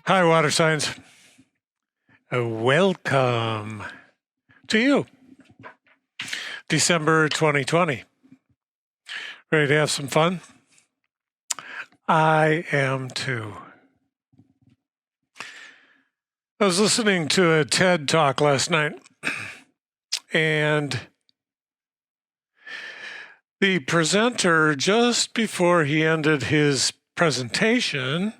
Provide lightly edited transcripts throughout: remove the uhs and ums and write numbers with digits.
Hi, water signs. Welcome to you. December 2020. Ready to have some fun? I am too. I was listening to a TED talk last night, and the presenter, just before he ended his presentation,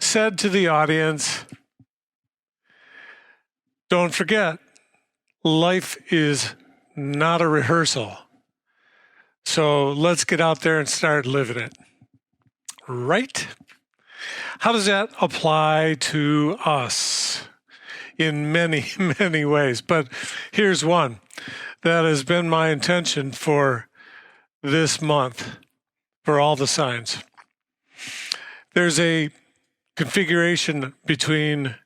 said to the audience, "Don't forget, life is not a rehearsal. So let's get out there and start living it." Right? How does that apply to us? In many, many ways. But here's one that has been my intention for this month, for all the signs. There's a configuration between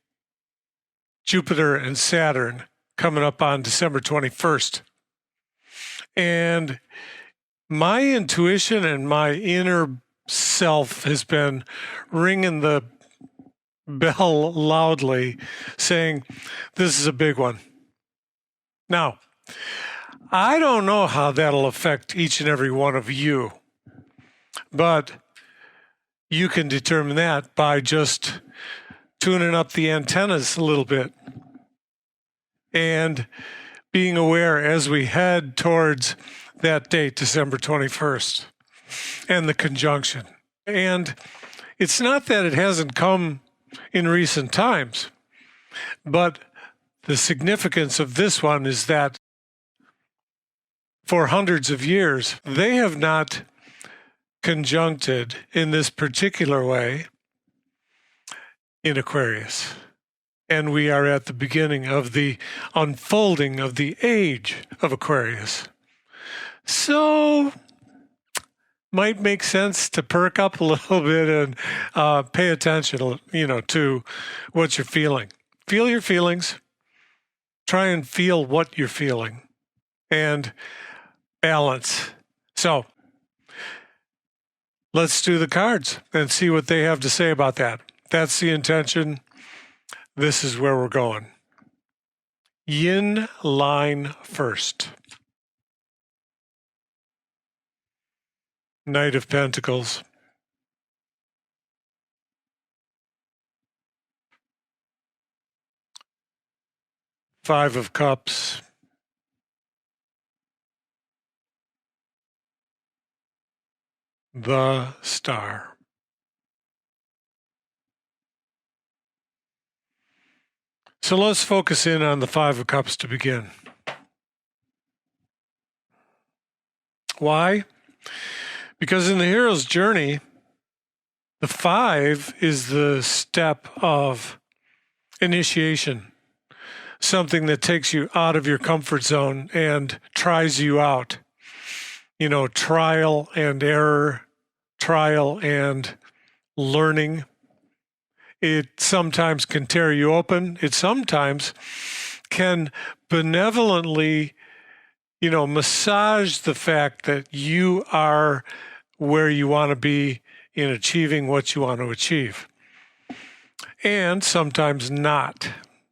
Jupiter and Saturn coming up on December 21st. And my intuition and my inner self has been ringing the bell loudly, saying, this is a big one. Now, I don't know how that'll affect each and every one of you, but you can determine that by just tuning up the antennas a little bit and being aware as we head towards that date, December 21st, and the conjunction. And it's not that it hasn't come in recent times, but the significance of this one is that for hundreds of years, they have not conjuncted in this particular way in Aquarius. And we are at the beginning of the unfolding of the age of Aquarius. So might make sense to perk up a little bit and pay attention, to what you're feeling. Feel your feelings. Try and feel what you're feeling. And balance. So let's do the cards and see what they have to say about that. That's the intention. This is where we're going. Yin line first. Knight of Pentacles. Five of Cups. The Star. So let's focus in on the Five of Cups to begin. Why? Because in the hero's journey, the five is the step of initiation, something that takes you out of your comfort zone and tries you out. Trial and error, trial and learning. It sometimes can tear you open. It sometimes can benevolently, massage the fact that you are where you want to be in achieving what you want to achieve. And sometimes not.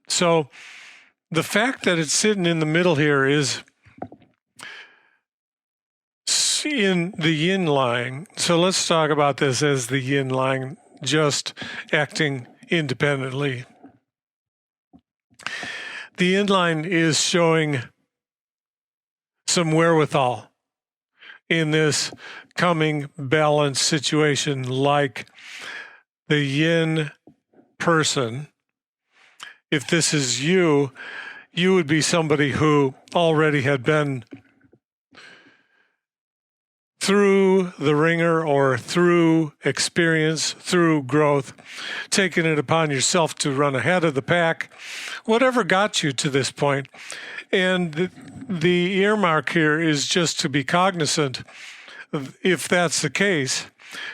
So the fact that it's sitting in the middle here is in the yin line. So let's talk about this as the yin line, just acting independently. The yin line is showing some wherewithal in this coming balanced situation, like the yin person. If this is you, you would be somebody who already had been through the ringer or through experience, through growth, taking it upon yourself to run ahead of the pack, whatever got you to this point. And the earmark here is just to be cognizant, if that's the case,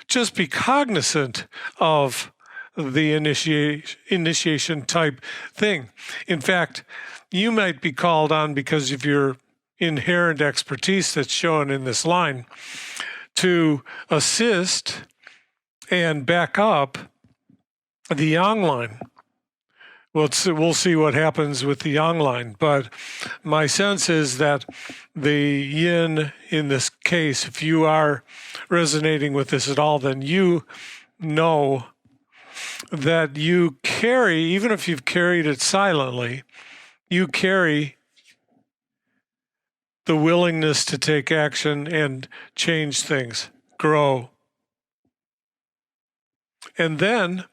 just be cognizant of the initiation type thing. In fact, you might be called on because of your inherent expertise that's shown in this line to assist and back up the yang line. We'll see what happens with the yang line, but my sense is that the yin in this case, if you are resonating with this at all, then you know that you carry, even if you've carried it silently, you carry the willingness to take action and change things, grow. And then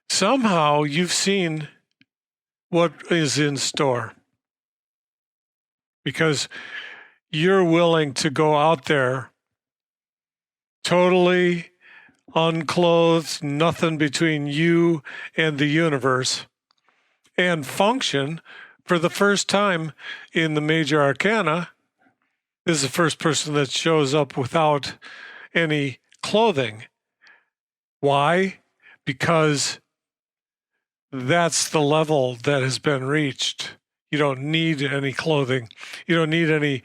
somehow you've seen what is in store because you're willing to go out there totally unclothed, nothing between you and the universe, and function for the first time in the major arcana. This is the first person that shows up without any clothing. Why? Because that's the level that has been reached. You don't need any clothing. You don't need any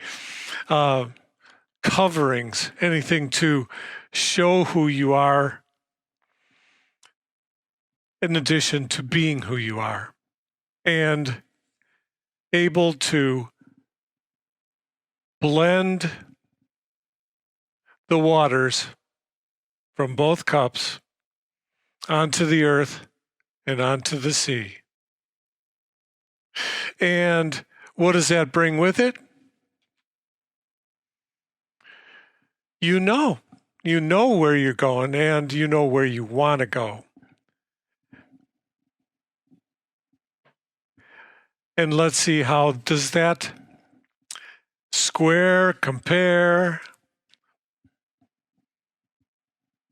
coverings, anything to show who you are in addition to being who you are, and able to blend the waters from both cups onto the earth and onto the sea. And what does that bring with it? You know where you're going, and you know where you want to go. And let's see, how does that square, compare,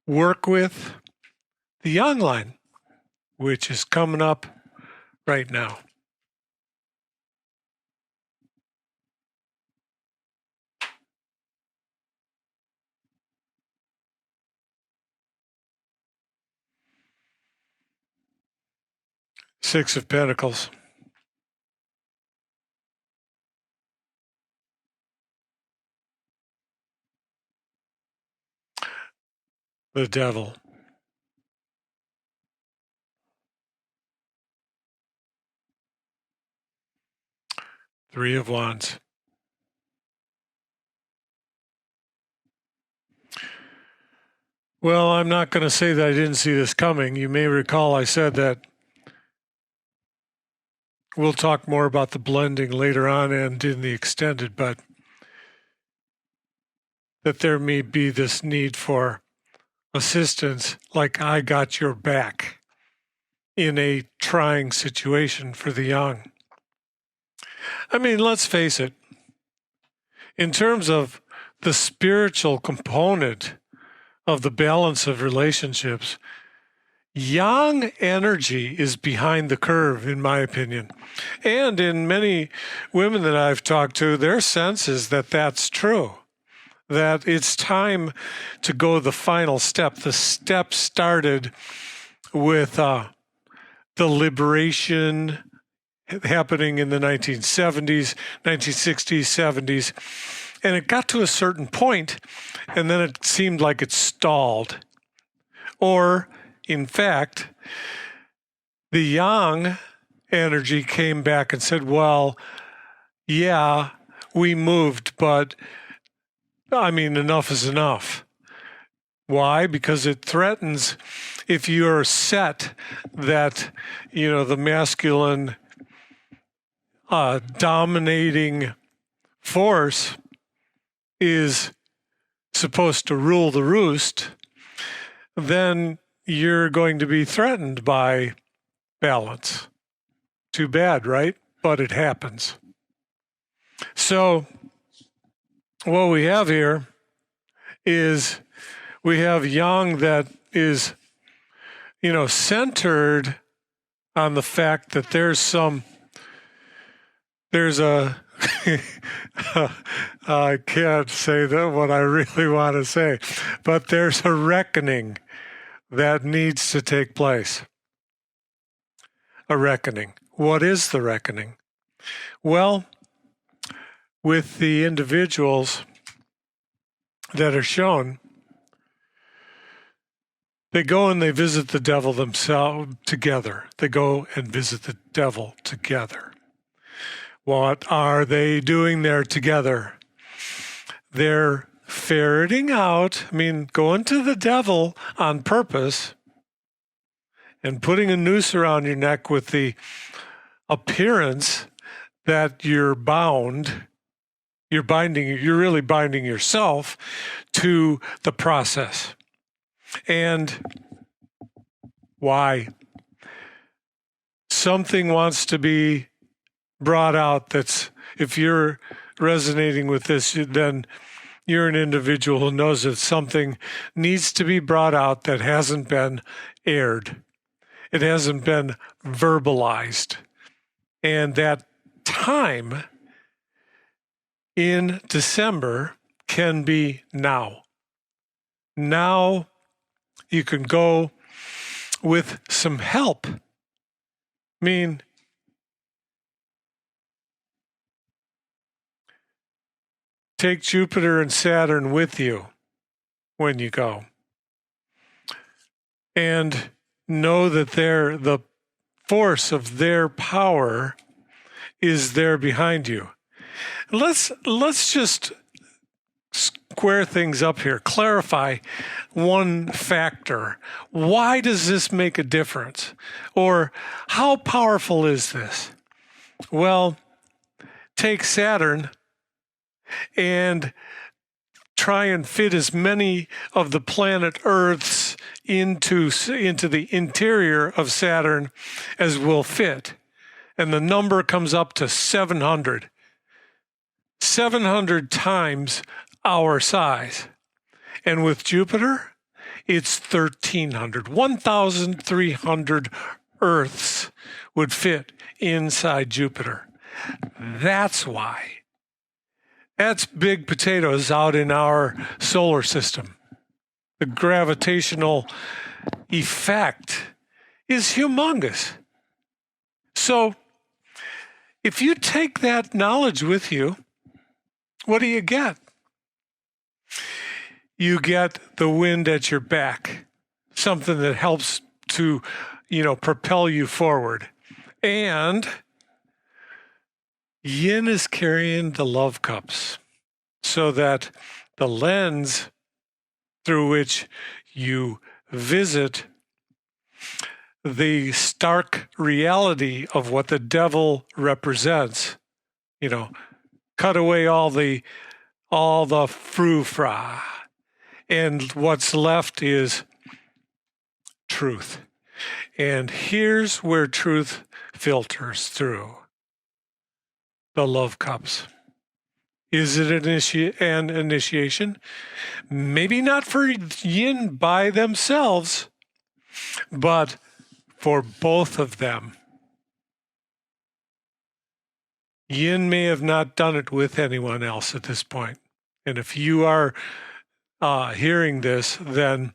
work with the yang line, which is coming up right now. Six of Pentacles. The Devil. Three of Wands. Well, I'm not going to say that I didn't see this coming. You may recall I said that we'll talk more about the blending later on and in the extended, but that there may be this need for assistance, like I got your back in a trying situation for the young. I mean, let's face it, in terms of the spiritual component of the balance of relationships, yang energy is behind the curve, in my opinion. And in many women that I've talked to, their sense is that that's true, that it's time to go the final step. The step started with the liberation happening in the 1970s, 1960s, 70s. And it got to a certain point, and then it seemed like it stalled. Or, in fact, the yang energy came back and said, well, yeah, we moved, but I mean, enough is enough. Why? Because it threatens, if you're set that, the masculine dominating force is supposed to rule the roost, then you're going to be threatened by balance. Too bad, right? But it happens. So what we have here is we have yang that is, centered on the fact that there's a I can't say that what I really want to say, but there's a reckoning that needs to take place. A reckoning. What is the reckoning? Well, with the individuals that are shown, They go and they visit the devil themselves together. They go and visit the devil together. What are they doing there together? They're ferreting out, going to the devil on purpose and putting a noose around your neck with the appearance that you're bound. You're really binding yourself to the process. And why? Something wants to be brought out that's, if you're resonating with this, then you're an individual who knows that something needs to be brought out that hasn't been aired. It hasn't been verbalized. And that time in December can be now. Now you can go with some help. Take Jupiter and Saturn with you when you go. And know that the force of their power is there behind you. Let's just square things up here. Clarify one factor. Why does this make a difference? Or how powerful is this? Well, take Saturn and try and fit as many of the planet Earths into the interior of Saturn as will fit. And the number comes up to 700. 700 times our size. And with Jupiter, it's 1,300. 1,300 Earths would fit inside Jupiter. That's why. That's big potatoes out in our solar system. The gravitational effect is humongous. So, if you take that knowledge with you, what do you get? You get the wind at your back, something that helps to, propel you forward. And Yin is carrying the love cups so that the lens through which you visit the stark reality of what the devil represents, cut away all the frou-fra, and what's left is truth. And here's where truth filters through. The love cups. Is it an initiation? Maybe not for Yin by themselves, but for both of them. Yin may have not done it with anyone else at this point. And if you are hearing this, then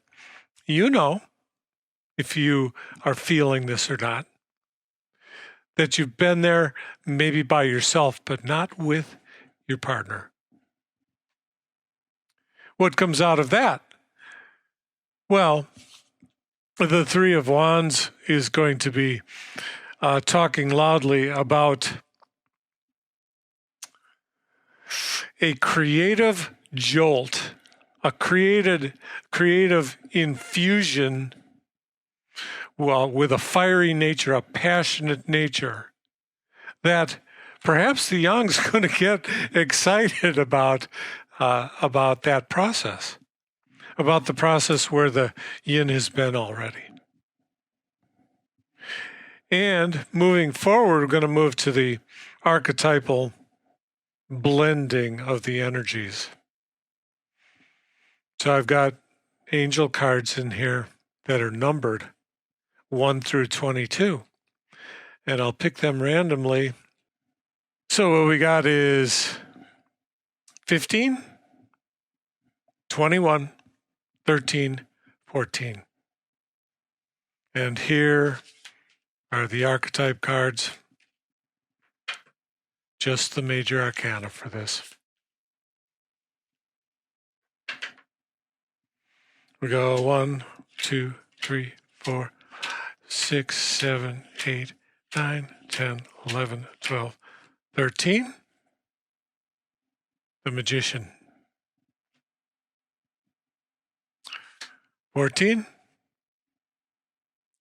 if you are feeling this or not, that you've been there maybe by yourself, but not with your partner. What comes out of that? Well, the Three of Wands is going to be talking loudly about a creative jolt, a creative infusion, with a fiery nature, a passionate nature, that perhaps the young's going to get excited about that process, about the process where the Yin has been already. And moving forward, we're going to move to the archetypal blending of the energies. So I've got angel cards in here that are numbered 1 through 22, and I'll pick them randomly. So what we got is 15, 21, 13, 14. And here are the archetype cards, just the major arcana for this. We go 1, 2, 3, 4, 6, 7, 8, 9, 10, 11, 12, 13. The Magician. 14.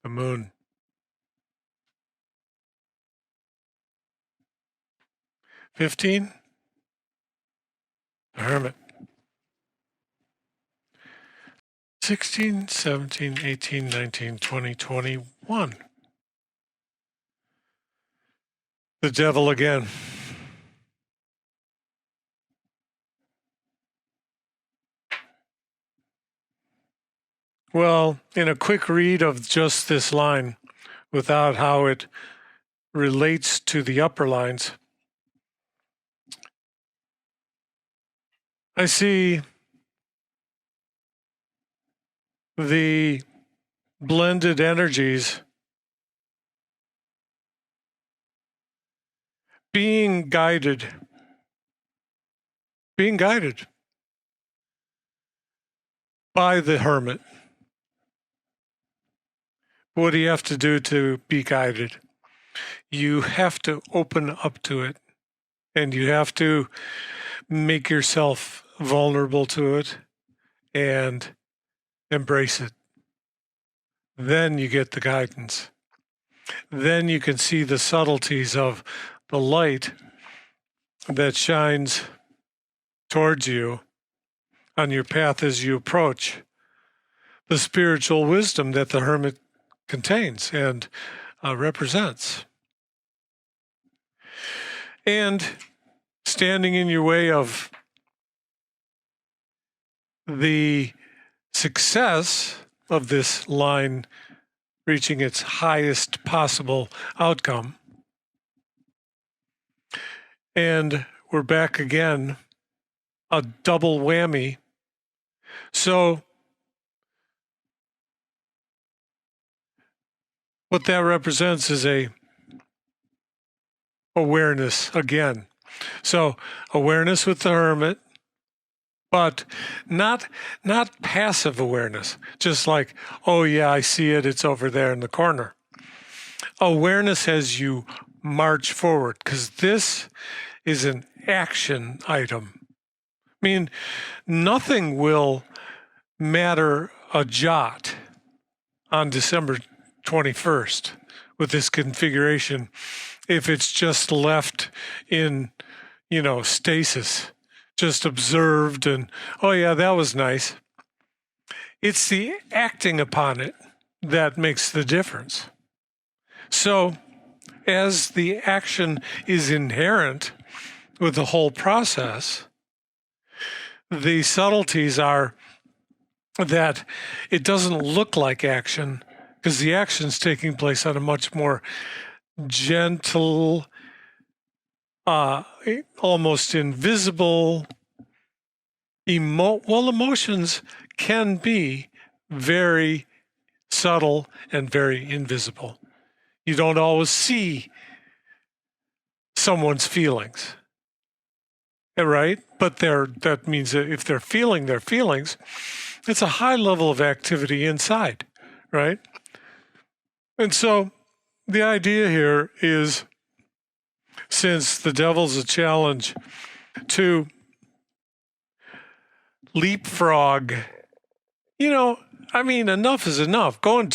The Moon. 15. The Hermit. 16, 17, 18, 19, 20, 21. The Devil again. Well, in a quick read of just this line, without how it relates to the upper lines, I see the blended energies being guided by the Hermit. What do you have to do to be guided? You have to open up to it, and you have to make yourself vulnerable to it and embrace it. Then you get the guidance. Then you can see the subtleties of the light that shines towards you on your path as you approach the spiritual wisdom that the Hermit contains and represents. And standing in your way of the success of this line reaching its highest possible outcome. And we're back again, a double whammy. So what that represents is a awareness again. So awareness with the Hermit, but not passive awareness, just like, oh yeah, I see it, it's over there in the corner. Awareness as you march forward, because this is an action item. I mean, nothing will matter a jot on December 21st with this configuration if it's just left in, stasis, just observed and, oh yeah, that was nice. It's the acting upon it that makes the difference. So as the action is inherent with the whole process, the subtleties are that it doesn't look like action because the action's taking place on a much more gentle, almost invisible, emotions can be very subtle and very invisible. You don't always see someone's feelings, right? But that means that if they're feeling their feelings, it's a high level of activity inside, right? And so the idea here is, since the devil's a challenge to leapfrog, enough is enough. Going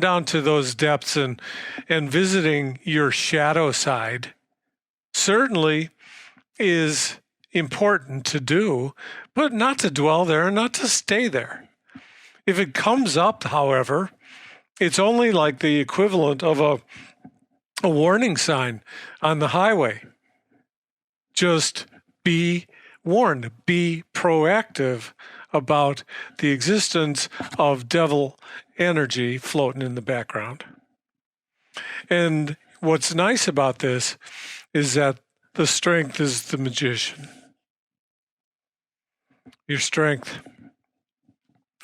down to those depths and visiting your shadow side certainly is important to do, but not to dwell there and not to stay there. If it comes up, however, it's only like the equivalent of a warning sign on the highway. Just be warned, be proactive about the existence of devil energy floating in the background. And what's nice about this is that the strength is the magician. Your strength.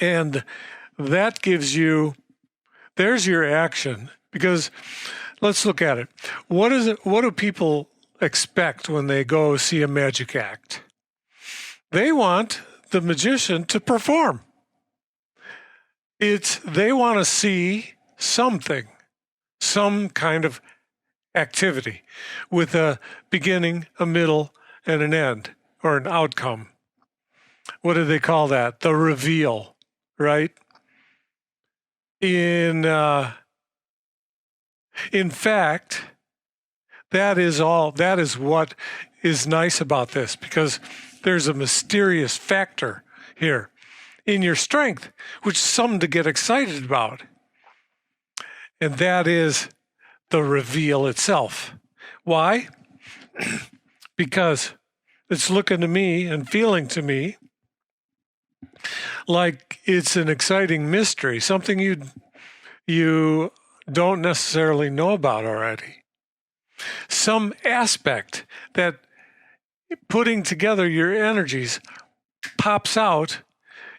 And that gives you, there's your action. Because let's look at it. What do people expect when they go see a magic act? They want the magician to perform. They want to see something, some kind of activity with a beginning, a middle, and an end, or an outcome. What do they call that? The reveal, right? In fact, that is what is nice about this, because there's a mysterious factor here in your strength, which is something to get excited about. And that is the reveal itself. Why? Because it's looking to me and feeling to me like it's an exciting mystery, something you don't necessarily know about already. Some aspect that putting together your energies pops out.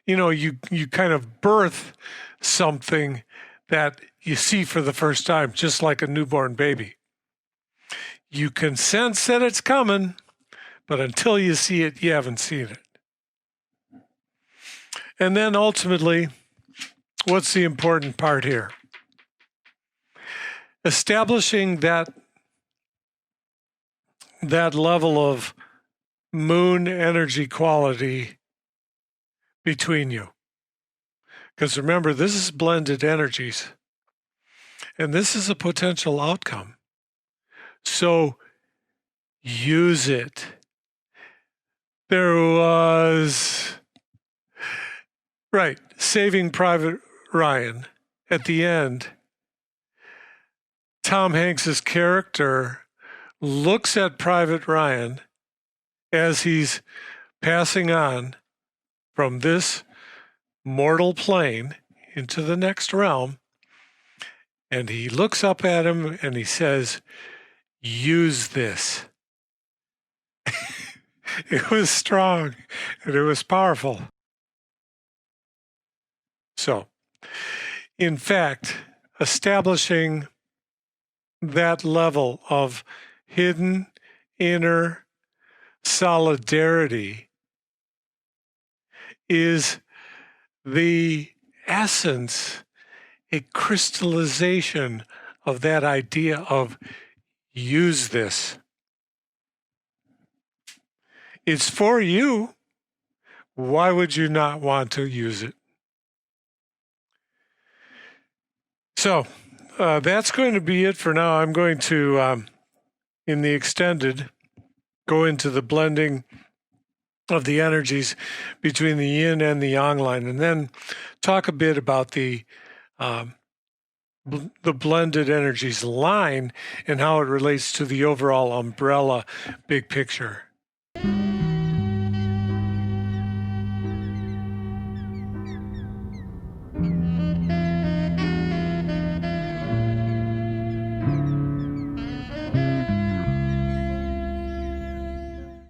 You kind of birth something that you see for the first time, just like a newborn baby. You can sense that it's coming, but until you see it, you haven't seen it. And then ultimately, what's the important part here? Establishing that level of moon energy quality between you. Because remember, this is blended energies, and this is a potential outcome. So use it. There was, Saving Private Ryan. At the end, Tom Hanks's character looks at Private Ryan as he's passing on from this mortal plane into the next realm, and he looks up at him and he says, "Use this." It was strong and it was powerful. So, in fact, establishing that level of hidden inner solidarity is the essence, a crystallization of that idea of use this. It's for you. Why would you not want to use it? So that's going to be it for now. I'm going to, in the extended, go into the blending of the energies between the yin and the yang line, and then talk a bit about the blended energies line and how it relates to the overall umbrella big picture.